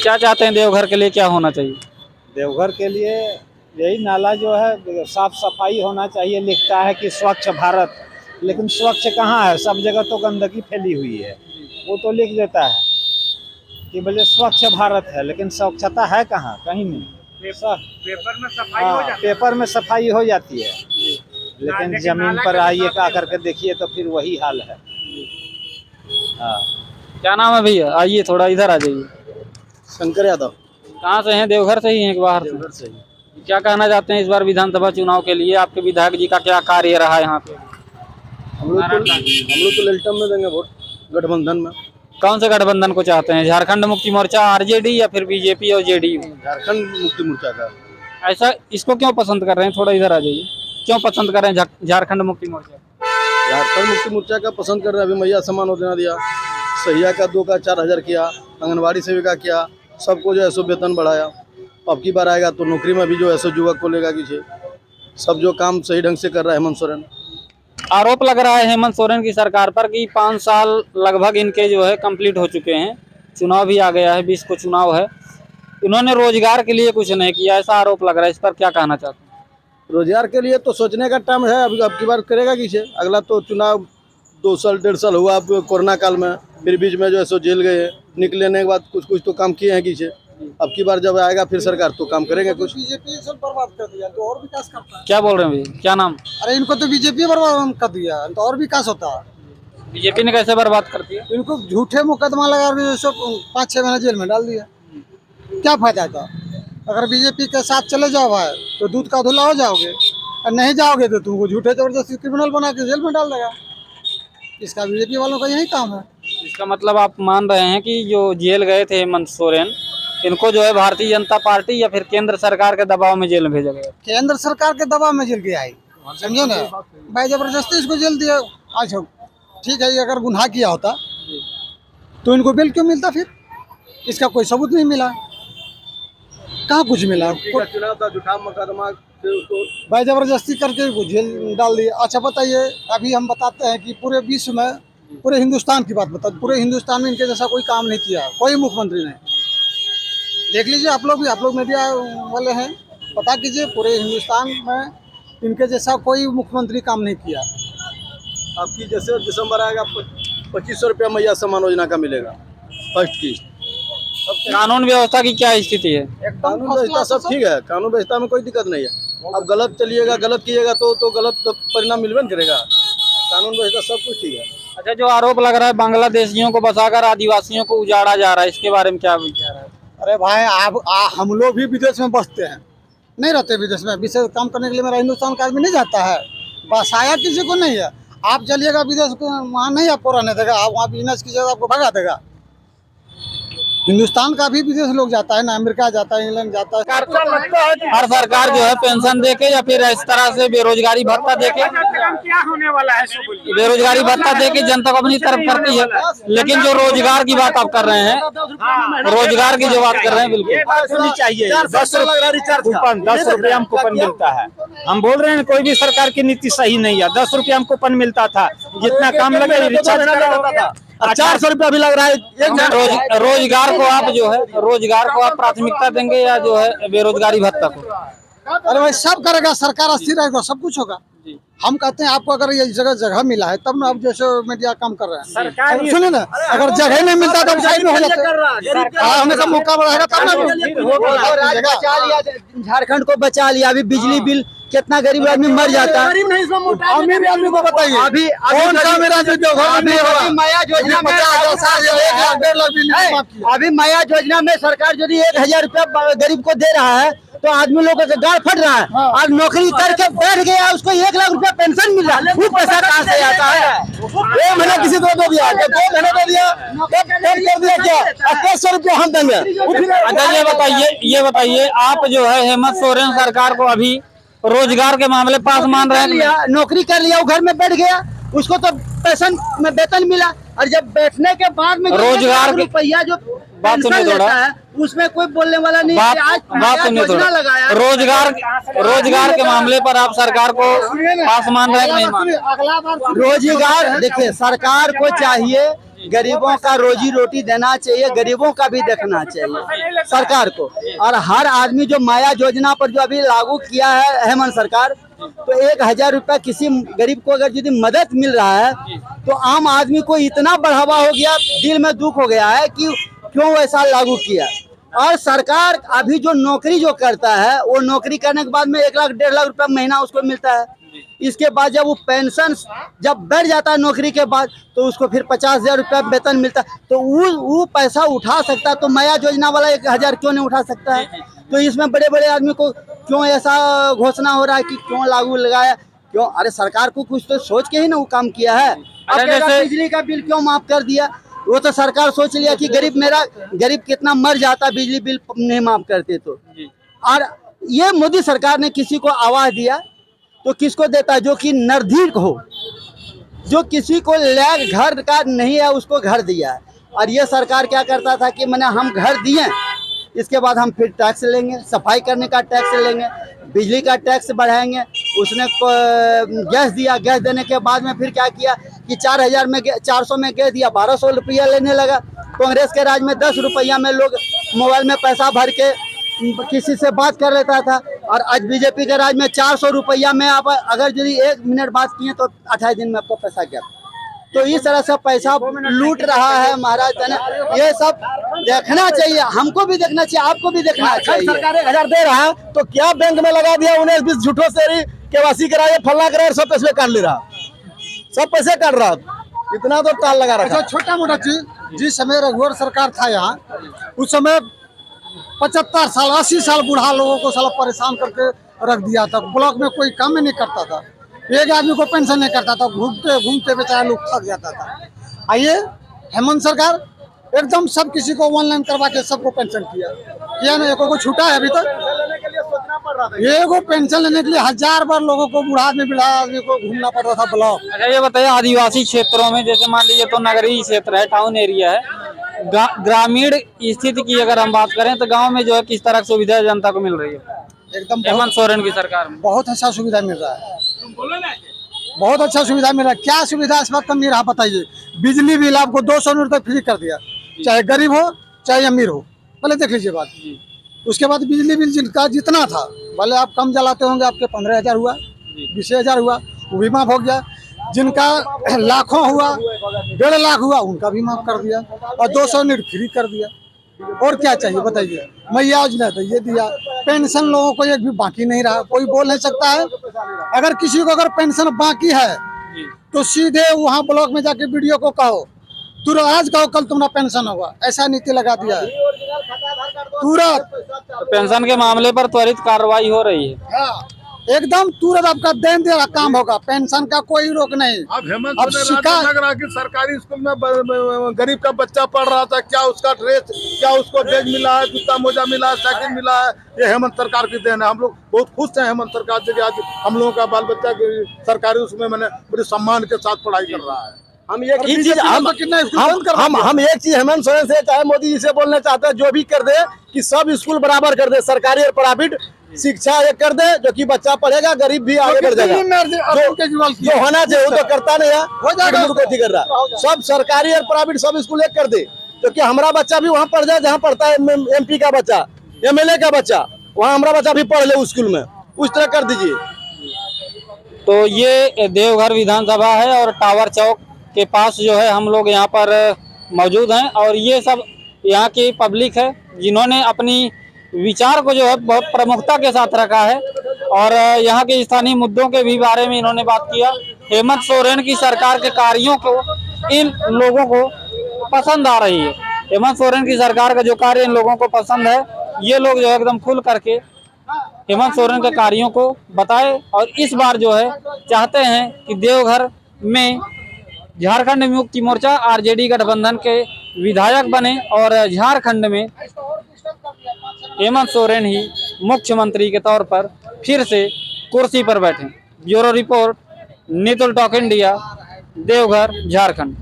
क्या चाहते हैं देवघर के लिए, क्या होना चाहिए? देवघर के लिए यही नाला जो है साफ सफाई होना चाहिए। लिखता है कि स्वच्छ भारत, लेकिन स्वच्छ कहाँ है? सब जगह तो गंदगी फैली हुई है। वो तो लिख देता है कि भले स्वच्छ भारत है, लेकिन स्वच्छता है कहाँ? कहीं नहीं। पेपर में सफाई हो जाती है। पेपर में सफाई हो जाती है, लेकिन जमीन पर आइए का करके देखिए तो फिर वही हाल है। हाँ। क्या नाम है भैया? आइए थोड़ा इधर आ जाइए। शंकर यादव। कहाँ से हैं? देवघर से ही हैं कि बाहर से? देवघर से ही। क्या कहना चाहते हैं इस बार विधानसभा चुनाव के लिए? आपके विधायक जी का क्या कार्य रहा यहाँ पे? हम लोग तो ललटम में देंगे वोट, गठबंधन में। कौन से गठबंधन को चाहते हैं? झारखंड मुक्ति मोर्चा, आरजेडी या फिर बीजेपी और जेडीयू? झारखंड मुक्ति मोर्चा का। ऐसा इसको क्यों पसंद कर रहे हैं? थोड़ा इधर आ जाइए। क्यों पसंद कर रहे हैं झारखंड मुक्ति मोर्चा? झारखंड मुक्ति मोर्चा का पसंद कर रहे हैं। अभी मैया सम्मान योजना दिया, सहिया का 2 का 4,000 किया, आंगनबाड़ी सेविका किया, सबको जो है सो वेतन बढ़ाया। अब की बार आएगा तो नौकरी में भी जो है सो युवक को लेगा कि सब जो काम सही ढंग से कर रहा है हेमंत सोरेन। आरोप लग रहा है हेमंत सोरेन की सरकार पर कि 5 साल लगभग इनके जो है कंप्लीट हो चुके हैं, चुनाव भी आ गया है, 20 को चुनाव है, इन्होंने रोजगार के लिए कुछ नहीं किया, ऐसा आरोप लग रहा है। इस पर क्या कहना चाहते हैं? रोजगार के लिए तो सोचने का टाइम है। अभी अब की बार करेगा कि अगला तो चुनाव 2 साल 1.5 साल हुआ अब कोरोना काल में, फिर बीच में जो है सो जेल गए, निकलने के बाद कुछ तो काम किए हैं कि अब की बार जब आएगा फिर सरकार तो काम करेंगे कुछ। बीजेपी सब बर्बाद कर दिया तो और विकास करता है। क्या बोल रहे हैं भैया? क्या नाम? अरे इनको तो बीजेपी बर्बाद कर दिया तो और विकास होता है। बीजेपी ने कैसे बर्बाद कर दिया? इनको झूठे मुकदमा लगा के 5-6 महीने जेल में डाल दिया। क्या फायदा था? अगर बीजेपी के साथ चले जाओ भाई तो दूध का धुला हो जाओगे, और नहीं जाओगे तो तुमको झूठे जबरदस्ती क्रिमिनल बना के जेल में डाल देगा। इसका बीजेपी वालों का यही काम है। इसका मतलब आप मान रहे हैं कि जो जेल गए थे हेमंत सोरेन, इनको जो है भारतीय जनता पार्टी या फिर केंद्र सरकार के दबाव में जेल में भेजा गया? केंद्र सरकार के दबाव में जेल गया है, समझो ना भाई, जबरदस्ती इसको जेल दिया। अच्छा ठीक है, ये अगर गुनाह किया होता तो इनको बेल क्यों मिलता? फिर इसका कोई सबूत नहीं मिला, कहाँ कुछ मिला। चुनाव था, झूठा मुकदमा भाई जबरदस्ती करके जेल डाल दिया। अच्छा बताइए, अभी हम बताते हैं कि पूरे विश्व में, पूरे हिंदुस्तान की बात बता, पूरे हिंदुस्तान में इनके जैसा कोई काम नहीं किया, कोई मुख्यमंत्री ने। देख लीजिए आप लोग भी, आप लोग मीडिया वाले हैं, पता कीजिए पूरे हिंदुस्तान में इनके जैसा कोई मुख्यमंत्री काम नहीं किया। आपकी जैसे दिसंबर आएगा 2500 रुपया मैया सम्मान योजना का मिलेगा फर्स्ट किस्त। कानून व्यवस्था की क्या स्थिति है? कानून व्यवस्था सब ठीक है, कानून व्यवस्था में कोई दिक्कत नहीं है। अब गलत चलिएगा, गलत कीजिएगा तो गलत परिणाम मिलबे करेगा। कानून व्यवस्था सब कुछ ठीक है। अच्छा, जो आरोप लग रहा है बांग्लादेशियों को बसाकर आदिवासियों को उजाड़ा जा रहा है, इसके बारे में क्या विचार है? अरे भाई हम लोग भी विदेश में बसते हैं, नहीं रहते विदेश में। विदेश काम करने के लिए मेरा हिंदुस्तान का आदमी नहीं जाता है, बसाया किसी को नहीं है। आप चलिएगा विदेश को, वहाँ नहीं आपको रहने देगा, आप वहाँ बिजनेस कीजिएगा आपको भगा देगा। हिंदुस्तान का भी विदेश लोग जाता है ना, अमेरिका जाता है, इंग्लैंड जाता है। हर सरकार जो है पेंशन देके या फिर इस तरह से बेरोजगारी भत्ता देके, क्या होने वाला है? बेरोजगारी भत्ता देके जनता को अपनी तरफ करती है, लेकिन जो रोजगार की बात आप कर रहे हैं, रोजगार की जो बात कर रहे हैं, बिल्कुल चाहिए 10 रुपया हम कूपन मिलता है। हम बोल रहे हैं कोई भी सरकार की नीति सही नहीं है। 10 रुपया हम कूपन मिलता था, जितना काम लगे रिचार्ज करता था। 400 रुपया भी लग रहा है। रोजगार को आप जो है, रोजगार को आप प्राथमिकता देंगे या जो है बेरोजगारी भत्ता को? अरे भाई सब करेगा, सरकार स्थिर रहेगा, सब कुछ होगा। हम कहते हैं आपको अगर ये जगह मिला है तब ना आप जैसे मीडिया काम कर रहे हैं। सरकार सुनिए ना, अगर जगह नहीं मिलता तो साइड में हो जाता है, होने का मौका रहेगा तब ना। झारखंड को बचा लिया, अभी बिजली बिल कितना गरीब आदमी मर जाता है। अमीर आदमी को बताइए, अभी कौन सा मेरा माया योजना में, अभी माया योजना में सरकार यदि 1000 रुपया गरीब को दे रहा है तो आदमी लोगों का गाल फट रहा है। और नौकरी करके बैठ गया, उसको 1 लाख रुपया पेंशन मिल रहा है, वो पैसा कहाँ से आता है? 1 महीना किसी को दे दिया, 2 महीने दे दिया, कर दिया क्या? 2800 रुपया हम देंगे। अच्छा ये बताइए आप जो है हेमंत सोरेन सरकार को अभी रोजगार के मामले पास मान रहे हैं? नौकरी कर लिया, वो घर में बैठ गया, उसको तो पेंशन में वेतन मिला, और जब बैठने के बाद में रोजगार रुपया जो बात सुनिए थोड़ा, उसमें कोई बोलने वाला नहीं। बात सुनिए थोड़ा, रोजगार के मामले पर आप सरकार को पास मान रहे हैं कि नहीं मान? रोजगार देखिए, सरकार को चाहिए गरीबों का रोजी रोटी देना चाहिए, गरीबों का भी देखना चाहिए सरकार को। और हर आदमी जो माया योजना पर जो अभी लागू किया है हेमंत सरकार, तो 1000 रुपया किसी गरीब को अगर यदि मदद मिल रहा है तो आम आदमी को इतना बढ़ावा हो गया, दिल में दुख हो गया है कि क्यों ऐसा लागू किया। और सरकार अभी जो नौकरी जो करता है, वो नौकरी करने के बाद में 1 लाख 1.5 लाख रुपया महीना उसको मिलता है। इसके बाद जब वो पेंशन जब बढ़ जाता है नौकरी के बाद, तो उसको फिर 50,000 रुपया वेतन मिलता है। तो वो पैसा उठा सकता है, तो माया योजना वाला 1000 क्यों नहीं उठा सकता है? तो इसमें बड़े बड़े आदमी को क्यों ऐसा घोषणा हो रहा है कि क्यों लागू लगाया? क्यों? अरे सरकार को कुछ तो सोच के ही ना वो काम किया है। बिजली का बिल क्यों माफ कर दिया? वो तो सरकार सोच लिया कि गरीब कितना मर जाता बिजली बिल नहीं माफ करते तो। और ये मोदी सरकार ने किसी को आवाज दिया तो किसको देता है? जो कि निर्धीक हो, जो किसी को लैग घर का नहीं है उसको घर दिया है। और ये सरकार क्या करता था कि मैंने हम घर दिए, इसके बाद हम फिर टैक्स लेंगे, सफाई करने का टैक्स लेंगे, बिजली का टैक्स बढ़ाएंगे। उसने गैस दिया, गैस देने के बाद में फिर क्या किया कि 400 में गैस दिया, 1200 रुपया लेने लगा। कांग्रेस के राज में 10 रुपया में लोग मोबाइल में पैसा भर के किसी से बात कर लेता था, और आज बीजेपी के राज में 400 रुपया में आप अगर यदि 1 मिनट बात किए तो 28 दिन में आपको पैसा गया। तो इस तरह से पैसा लूट रहा है महाराज। ये सब देखना चाहिए, हमको भी देखना चाहिए, आपको भी देखना चाहिए। सरकार 1000 दे रहा है तो क्या बैंक में लगा दिया, 19-20 झूठों से केवासी कराया, फलना कराया, सब पैसे काट ले रहा, सब पैसे काट रहा। इतना तो ताल लगा रहा। छोटा मोटा चीज, जिस समय रघुवर सरकार था यहाँ, उस समय 75 साल 80 साल बूढ़ा लोगों को साला परेशान करके रख दिया था। ब्लॉक में कोई काम ही नहीं करता था, एक आदमी को पेंशन नहीं करता था, घूमते घूमते बेचारा लोग थक जाता था। आइए हेमंत सरकार एकदम सब किसी को ऑनलाइन करवा के सबको पेंशन किया ना, एको को छूटा है अभी तक? एगो पेंशन लेने के लिए 1000 बार लोगों को, बूढ़ा आदमी बूढ़ा आदमी को घूमना पड़ता था ब्लॉक। अच्छा ये बताइए, आदिवासी क्षेत्रों में जैसे मान लीजिए तो नगरीय क्षेत्र है, टाउन एरिया है, ग्रामीण स्थिति की अगर हम बात करें तो गांव में जो है किस तरह की सुविधा जनता को मिल रही है? एकदम हेमंत सोरेन की सरकार में बहुत अच्छा सुविधा मिल रहा है, बहुत अच्छा सुविधा मिल रहा है। क्या सुविधा इस बात का नहीं रहा बताइए? बिजली बिल आपको 200 यूनिट तक फ्री कर दिया, चाहे गरीब हो चाहे अमीर हो। पहले देख लीजिए बात। उसके बाद बिजली बिल जिनका जितना था, भले आप कम जलाते होंगे, आपके 15,000 हुआ, 20,000 हुआ, वो भी माफ हो गया। जिनका लाखों हुआ, 1.5 लाख हुआ, उनका भी माफ कर दिया, और 200 यूनिट फ्री कर दिया। और क्या चाहिए बताइए? मैया योजना तो ये दिया, पेंशन लोगों को एक भी बाकी नहीं रहा। कोई बोल नहीं सकता है, अगर किसी को अगर पेंशन बाकी है तो सीधे वहाँ ब्लॉक में जाके वीडियो को कहो, तुरंत आज कहो कल तुम्हारा पेंशन होगा, ऐसा नीति लगा दिया है तुरंत। तो पेंशन के मामले पर त्वरित कार्रवाई हो रही है। हाँ, एकदम तुरंत आपका देन देना काम होगा, पेंशन का कोई रोक नहीं। अब हेमंत लग रहा कि सरकारी स्कूल में गरीब का बच्चा पढ़ रहा था, क्या उसका ड्रेस, क्या उसको बैग मिला है, जूता मोजा मिला है, साइकिल मिला है, ये हेमंत सरकार की देन है। हम लोग बहुत खुश हैं हेमंत सरकार से कि आज हम लोगों का बाल बच्चा सरकारी स्कूल में बड़े सम्मान के साथ पढ़ाई कर रहा है। हम एक ही चीज हम एक चीज हेमंत सोरेन से चाहे मोदी जी से बोलना चाहते हैं, जो भी कर दे कि सब स्कूल बराबर कर दे, सरकारी और प्राइवेट शिक्षा एक कर दे, जो कि बच्चा पढ़ेगा, गरीब भी आगे बढ़ जाएगा। जो होना चाहिए वो तो करता नहीं है, हो जाएगा कर रहा। सब सरकारी और प्राइवेट सब स्कूल एक कर दे, जो कि हमारा बच्चा भी वहाँ पढ़ जाए जहाँ पढ़ता है MP का बच्चा, MLA का बच्चा, वहाँ हमारा बच्चा भी पढ़ ले उस स्कूल में, उस तरह कर दीजिए। तो ये देवघर विधानसभा है और टावर चौक के पास जो है हम लोग यहाँ पर मौजूद हैं, और ये सब यहाँ की पब्लिक है जिन्होंने अपनी विचार को जो है बहुत प्रमुखता के साथ रखा है, और यहाँ के स्थानीय मुद्दों के भी बारे में इन्होंने बात किया। हेमंत सोरेन की सरकार के कार्यों को इन लोगों को पसंद आ रही है, हेमंत सोरेन की सरकार का जो कार्य इन लोगों को पसंद है, ये लोग जो है एकदम खुल करके हेमंत सोरेन के कार्यों को बताए, और इस बार जो है चाहते हैं कि देवघर में झारखंड मुक्ति मोर्चा RJD गठबंधन के विधायक बने और झारखंड में हेमंत सोरेन ही मुख्यमंत्री के तौर पर फिर से कुर्सी पर बैठे। Bureau report, Nitul talk India, Deoghar, Jharkhand.